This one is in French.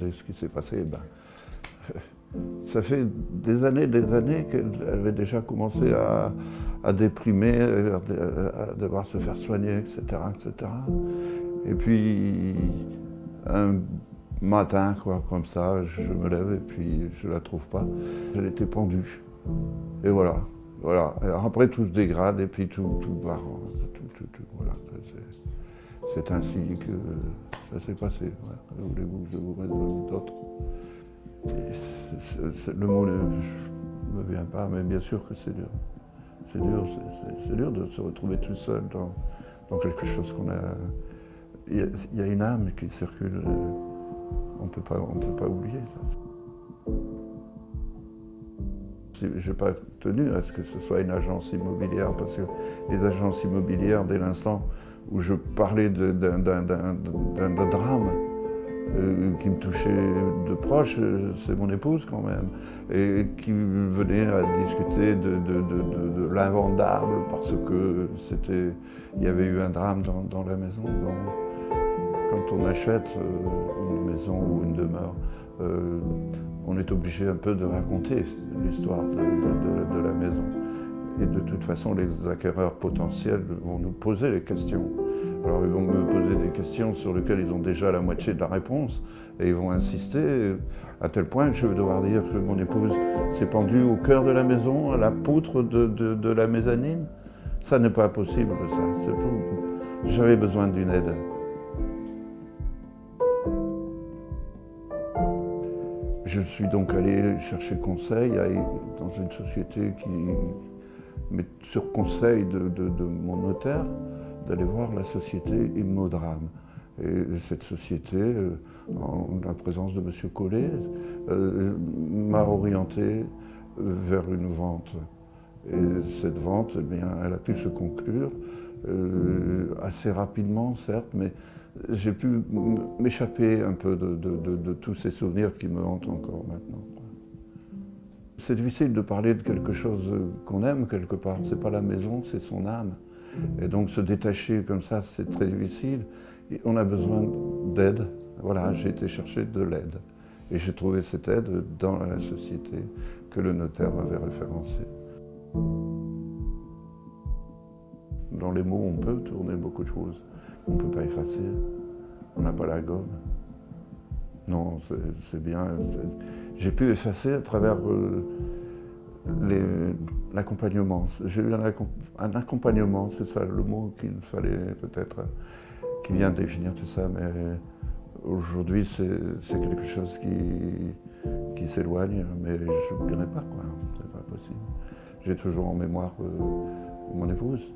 raconter ce qui s'est passé. Ben, ça fait des années qu'elle avait déjà commencé à déprimer, à devoir se faire soigner, etc., etc. Et puis, un matin, quoi, comme ça, je me lève et puis je la trouve pas. Elle était pendue. Et voilà. Voilà. Et après, tout se dégrade et puis tout part. Voilà. C'est ainsi que ça s'est passé. Ouais. Voulez-vous que je vous résume d'autres? Le mot ne me vient pas, mais bien sûr que c'est dur. C'est dur de se retrouver tout seul dans quelque chose qu'on a. Il y a une âme qui circule. On ne peut pas oublier ça. Je n'ai pas tenu à ce que ce soit une agence immobilière, parce que les agences immobilières, dès l'instant où je parlais d'un drame qui me touchait de proche, c'est mon épouse quand même, et qui venait à discuter de l'invendable parce que il y avait eu un drame dans la maison. Quand on achète une maison ou une demeure, on est obligé un peu de raconter l'histoire de la maison. Et de toute façon, les acquéreurs potentiels vont nous poser les questions. Alors ils vont me poser des questions sur lesquelles ils ont déjà la moitié de la réponse, et ils vont insister à tel point que je vais devoir dire que mon épouse s'est pendue au cœur de la maison, à la poutre de la mezzanine. Ça n'est pas possible, ça. J'avais besoin d'une aide. Je suis donc allé chercher conseil dans une société mais sur conseil de mon notaire, d'aller voir la société Immodrame. Et cette société, en la présence de M. Collet, m'a orienté vers une vente. Et cette vente, eh bien, elle a pu se conclure assez rapidement, certes, mais j'ai pu m'échapper un peu de tous ces souvenirs qui me hantent encore maintenant. C'est difficile de parler de quelque chose qu'on aime quelque part. C'est pas la maison, c'est son âme. Et donc se détacher comme ça, c'est très difficile. Et on a besoin d'aide. Voilà, j'ai été chercher de l'aide. Et j'ai trouvé cette aide dans la société que le notaire m'avait référencée. Dans les mots, on peut tourner beaucoup de choses. On ne peut pas effacer. On n'a pas la gomme. Non, c'est bien. J'ai pu effacer à travers l'accompagnement. J'ai eu un accompagnement, c'est ça le mot qu'il fallait peut-être, qui vient définir tout ça, mais aujourd'hui c'est quelque chose qui s'éloigne, mais je n'oublierai pas, quoi. C'est pas possible. J'ai toujours en mémoire mon épouse.